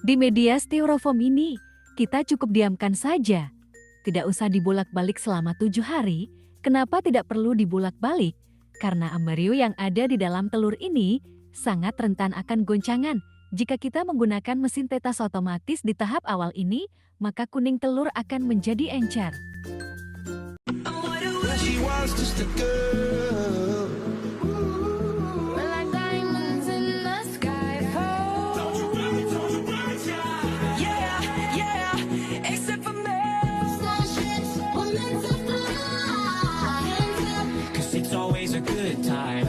Di media styrofoam ini, kita cukup diamkan saja. Tidak usah dibolak-balik selama 7 hari. Kenapa tidak perlu dibolak-balik? Karena embrio yang ada di dalam telur ini sangat rentan akan goncangan. Jika kita menggunakan mesin tetas otomatis di tahap awal ini, maka kuning telur akan menjadi encer. She wants just a girl. We're like diamonds in the sky. Don't you worry, child. Yeah, yeah, except for me. Starships were meant to fly. Cause it's always a good time.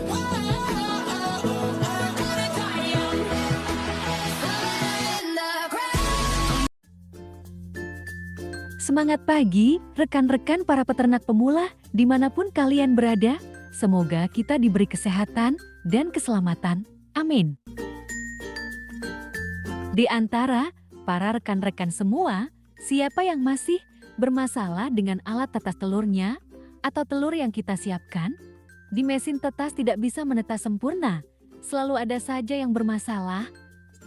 Semangat pagi, rekan-rekan para peternak pemula, dimanapun kalian berada. Semoga kita diberi kesehatan dan keselamatan. Amin. Di antara para rekan-rekan semua, siapa yang masih bermasalah dengan alat tetas telurnya atau telur yang kita siapkan? Di mesin tetas tidak bisa menetas sempurna. Selalu ada saja yang bermasalah,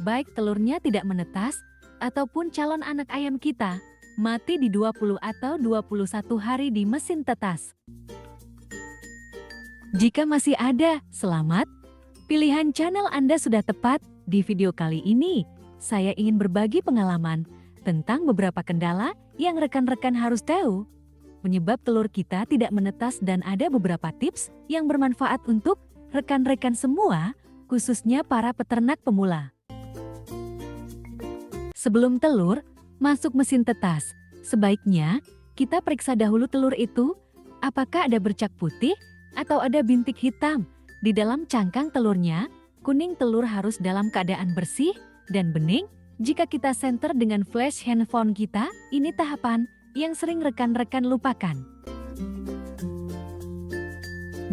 baik telurnya tidak menetas ataupun calon anak ayam kita mati di 20 atau 21 hari di mesin tetas. Jika masih ada, selamat. Pilihan channel Anda sudah tepat. Di video kali ini, saya ingin berbagi pengalaman tentang beberapa kendala yang rekan-rekan harus tahu. Penyebab telur kita tidak menetas dan ada beberapa tips yang bermanfaat untuk rekan-rekan semua, khususnya para peternak pemula. Sebelum telur masuk mesin tetas, sebaiknya kita periksa dahulu telur itu, apakah ada bercak putih atau ada bintik hitam di dalam cangkang telurnya. Kuning telur harus dalam keadaan bersih dan bening. Jika kita senter dengan flash handphone kita, ini tahapan yang sering rekan-rekan lupakan.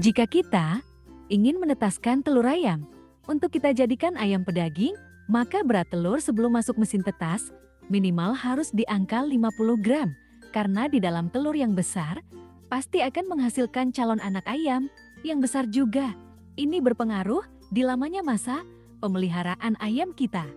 Jika kita ingin menetaskan telur ayam untuk kita jadikan ayam pedaging, maka berat telur sebelum masuk mesin tetas minimal harus di angka 50 gram, karena di dalam telur yang besar pasti akan menghasilkan calon anak ayam yang besar juga. Ini berpengaruh di lamanya masa pemeliharaan ayam kita.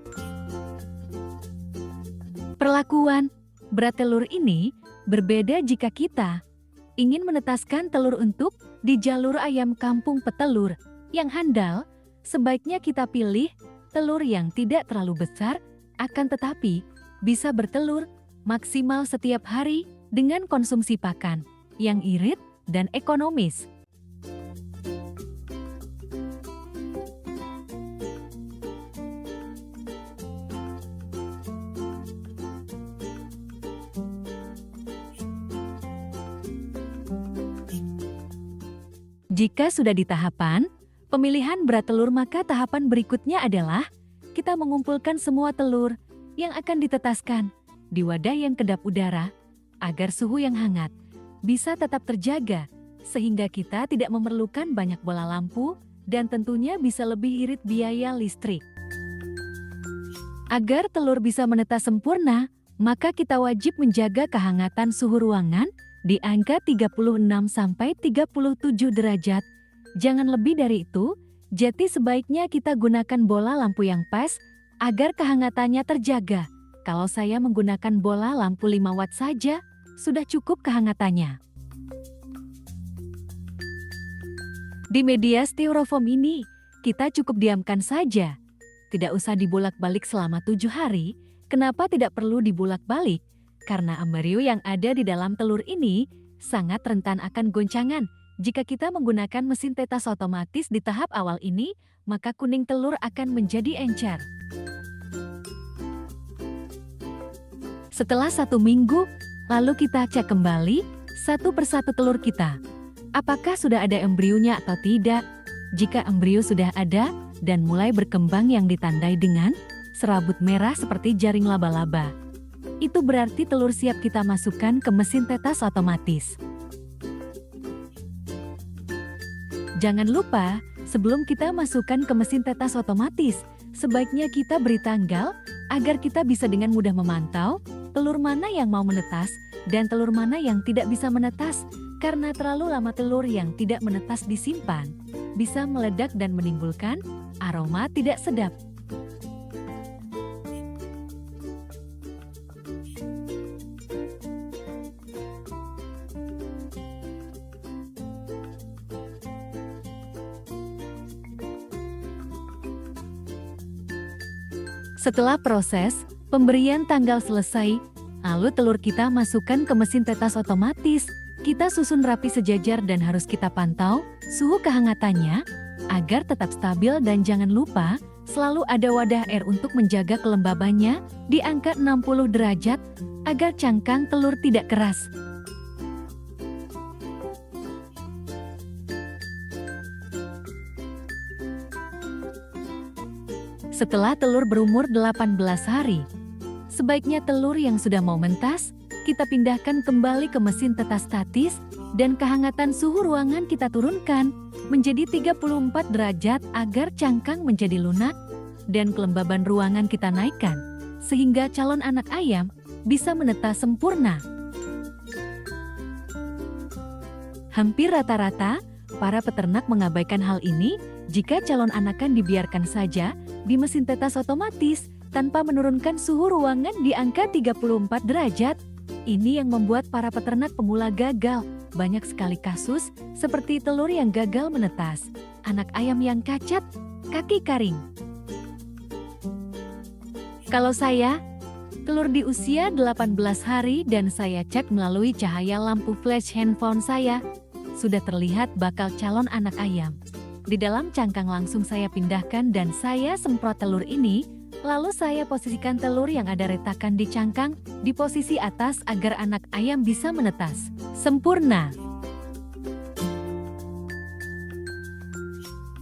Perlakuan berat telur ini berbeda jika kita ingin menetaskan telur untuk di jalur ayam kampung petelur yang handal. Sebaiknya kita pilih telur yang tidak terlalu besar, akan tetapi bisa bertelur maksimal setiap hari dengan konsumsi pakan yang irit dan ekonomis. Jika sudah di tahapan pemilihan berat telur, maka tahapan berikutnya adalah kita mengumpulkan semua telur yang akan ditetaskan di wadah yang kedap udara agar suhu yang hangat bisa tetap terjaga sehingga kita tidak memerlukan banyak bola lampu dan tentunya bisa lebih irit biaya listrik. Agar telur bisa menetas sempurna, maka kita wajib menjaga kehangatan suhu ruangan di angka 36 sampai 37 derajat. Jangan lebih dari itu, jadi sebaiknya kita gunakan bola lampu yang pas agar kehangatannya terjaga. Kalau saya menggunakan bola lampu 5 watt saja, sudah cukup kehangatannya. Di media styrofoam ini, kita cukup diamkan saja. Tidak usah dibolak-balik selama 7 hari. Kenapa tidak perlu dibolak-balik? Karena embrio yang ada di dalam telur ini sangat rentan akan goncangan. Jika kita menggunakan mesin tetas otomatis di tahap awal ini, maka kuning telur akan menjadi encer. Setelah 1 minggu, lalu kita cek kembali satu persatu telur kita. Apakah sudah ada embrionya atau tidak? Jika embrio sudah ada dan mulai berkembang yang ditandai dengan serabut merah seperti jaring laba-laba, itu berarti telur siap kita masukkan ke mesin tetas otomatis. Jangan lupa, sebelum kita masukkan ke mesin tetas otomatis, sebaiknya kita beri tanggal agar kita bisa dengan mudah memantau telur mana yang mau menetas dan telur mana yang tidak bisa menetas. Karena terlalu lama telur yang tidak menetas disimpan, bisa meledak dan menimbulkan aroma tidak sedap. Setelah proses pemberian tanggal selesai, lalu telur kita masukkan ke mesin tetas otomatis. Kita susun rapi sejajar dan harus kita pantau suhu kehangatannya agar tetap stabil, dan jangan lupa selalu ada wadah air untuk menjaga kelembabannya di angka 60 derajat agar cangkang telur tidak keras. Setelah telur berumur 18 hari, sebaiknya telur yang sudah mau mentas, kita pindahkan kembali ke mesin tetas statis dan kehangatan suhu ruangan kita turunkan menjadi 34 derajat agar cangkang menjadi lunak dan kelembaban ruangan kita naikkan sehingga calon anak ayam bisa menetas sempurna. Hampir rata-rata, para peternak mengabaikan hal ini jika calon anakan dibiarkan saja di mesin tetas otomatis tanpa menurunkan suhu ruangan di angka 34 derajat. Ini yang membuat para peternak pemula gagal. Banyak sekali kasus seperti telur yang gagal menetas, anak ayam yang cacat, kaki karing. Kalau saya, telur di usia 18 hari dan saya cek melalui cahaya lampu flash handphone saya, sudah terlihat bakal calon anak ayam. Di dalam cangkang langsung saya pindahkan dan saya semprot telur ini, lalu saya posisikan telur yang ada retakan di cangkang di posisi atas agar anak ayam bisa menetas sempurna.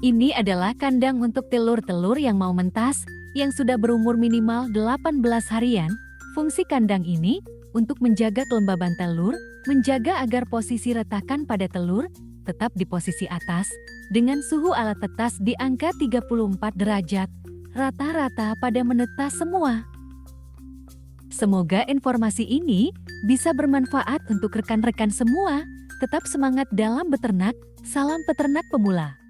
Ini adalah kandang untuk telur-telur yang mau mentas yang sudah berumur minimal 18 harian. Fungsi kandang ini untuk menjaga kelembaban telur, menjaga agar posisi retakan pada telur tetap di posisi atas dengan suhu alat tetas di angka 34 derajat. Rata-rata pada menetas semua. Semoga informasi ini bisa bermanfaat untuk rekan-rekan semua. Tetap semangat dalam beternak. Salam peternak pemula.